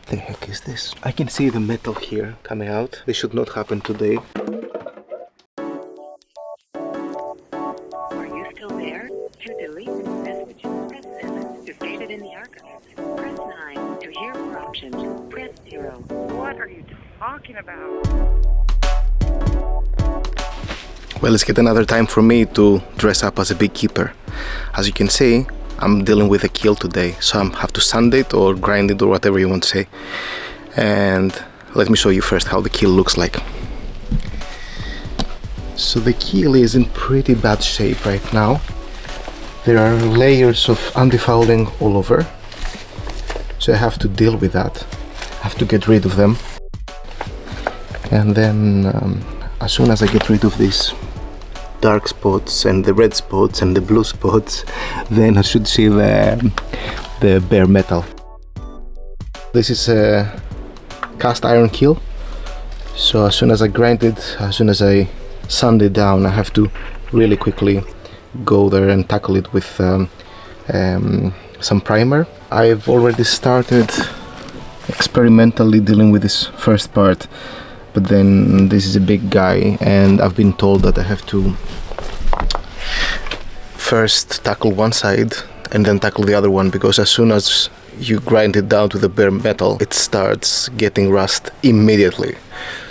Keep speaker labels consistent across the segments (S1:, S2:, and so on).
S1: What the heck is this? I can see the metal here coming out. This should not happen today.
S2: Are you still there? To delete this message, press 7. To save it in the archives, press 9. To hear more options, press 0. What are you talking about?
S1: Well, it's yet another time for me to dress up as a beekeeper. As you can see, I'm dealing with a keel today, so I have to sand it or grind it or whatever you want to say. And let me show you first how the keel looks like. So the keel is in pretty bad shape right now. There are layers of antifouling all over, so I have to deal with that. I have to get rid of them. And then as soon as I get rid of these dark spots and the red spots and the blue spots, then I should see the bare metal. This is a cast iron keel, so as soon as I grind it, as soon as I sand it down, I have to really quickly go there and tackle it with some primer. I've already started experimentally dealing with this first part, but then this is a big guy and I've been told that I have to first tackle one side and then tackle the other one, because as soon as you grind it down to the bare metal, it starts getting rust immediately.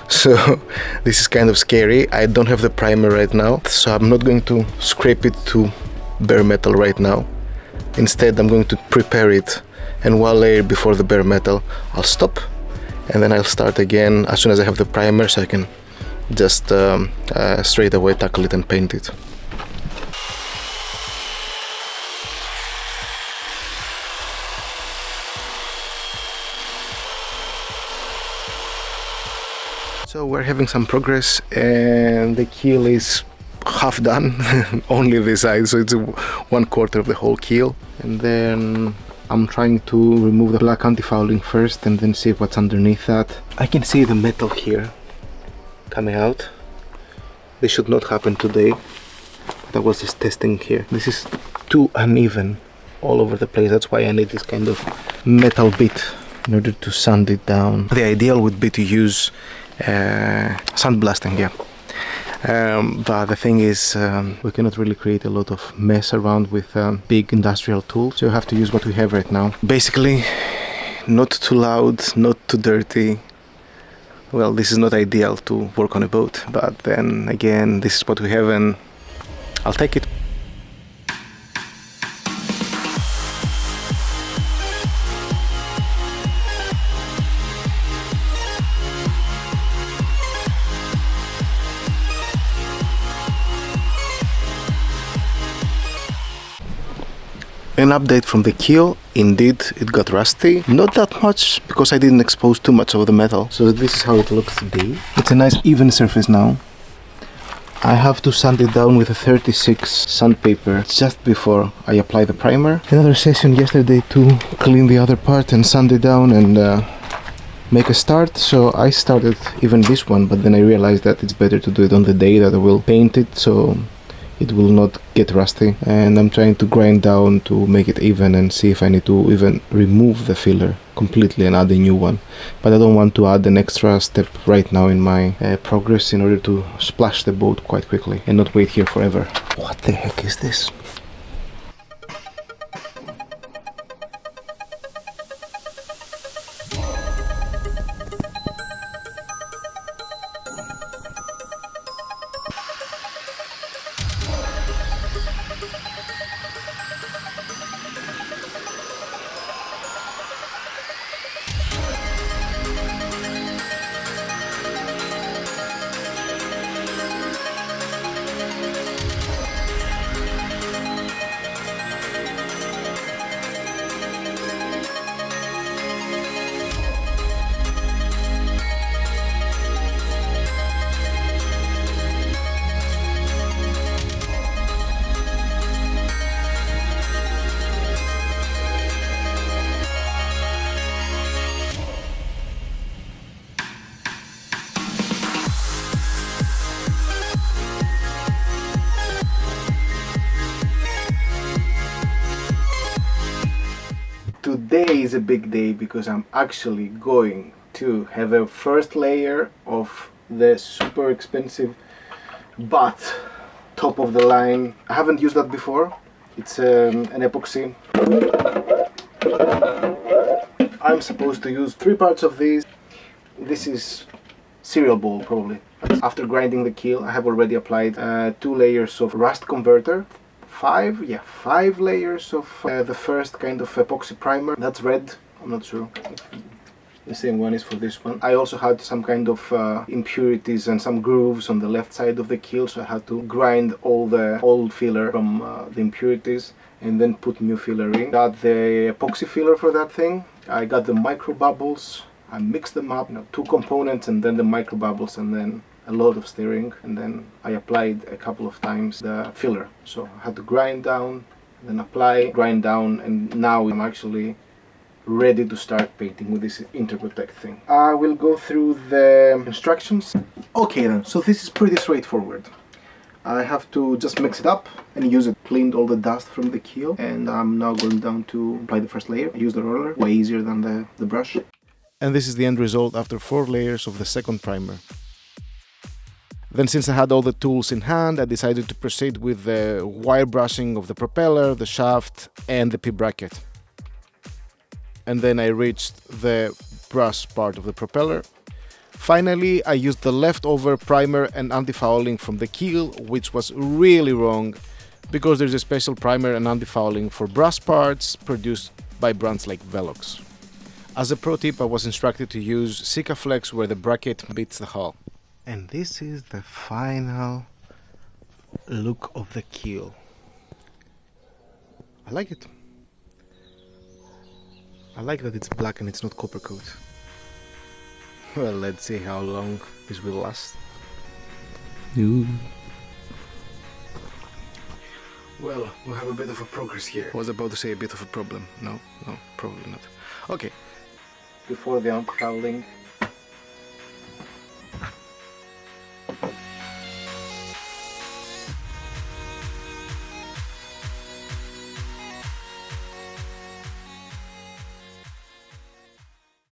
S1: So this is kind of scary. I don't have the primer right now, so I'm not going to scrape it to bare metal right now. Instead, I'm going to prepare it, and one layer before the bare metal, I'll stop, and then I'll start again as soon as I have the primer, so I can just straight away tackle it and paint it. So we're having some progress, and the keel is half done, only this side, so it's 1/4 of the whole keel. And then I'm trying to remove the black antifouling first and then see what's underneath that. I can see the metal here coming out. This should not happen today, but I was just testing here. This is too uneven all over the place. That's why I need this kind of metal bit in order to sand it down. The ideal would be to use sandblasting, yeah. But the thing is, we cannot really create a lot of mess around with big industrial tools, so you have to use what we have right now. Basically, not too loud, not too dirty. Well, this is not ideal to work on a boat, but then again, this is what we have and I'll take it. An update from the keel. Indeed, it got rusty. Not that much, because I didn't expose too much of the metal. So this is how it looks today. It's a nice even surface now. I have to sand it down with a 36 sandpaper just before I apply the primer. Another session yesterday to clean the other part and sand it down and make a start. So I started even this one, but then I realized that it's better to do it on the day that I will paint it, so it will not get rusty. And I'm trying to grind down to make it even and see if I need to even remove the filler completely and add a new one. But I don't want to add an extra step right now in my progress in order to splash the boat quite quickly and not wait here forever. What the heck is this? Today is a big day because I'm actually going to have a first layer of the super expensive but top of the line. I haven't used that before. It's an epoxy. I'm supposed to use 3 parts of these. This is cereal bowl probably. After grinding the keel, I have already applied 2 layers of rust converter. 5 layers of the first kind of epoxy primer. That's red. I'm not sure if the same one is for this one. I also had some kind of impurities and some grooves on the left side of the keel, so I had to grind all the old filler from the impurities and then put new filler in. Got the epoxy filler for that thing. I got the micro bubbles. I mixed them up, 2 components and then the micro bubbles and then a lot of stirring, and then I applied a couple of times the filler. So I had to grind down, then apply, grind down, and now I'm actually ready to start painting with this Interprotect thing. I will go through the instructions. Okay then, so this is pretty straightforward. I have to just mix it up and use it. Cleaned all the dust from the keel, and I'm now going down to apply the first layer. I use the roller, way easier than the brush. And this is the end result after 4 layers of the second primer. Then, since I had all the tools in hand, I decided to proceed with the wire brushing of the propeller, the shaft and the P-bracket. And then I reached the brass part of the propeller. Finally, I used the leftover primer and anti-fouling from the keel, which was really wrong because there's a special primer and anti-fouling for brass parts produced by brands like Velox. As a pro tip, I was instructed to use Sikaflex where the bracket beats the hull. And this is the final look of the keel. I like it. I like that it's black and it's not copper coat. Well, let's see how long this will last. Ooh. Well, we have a bit of a progress here. I was about to say a bit of a problem. No, probably not. Okay. Before the anti-fouling,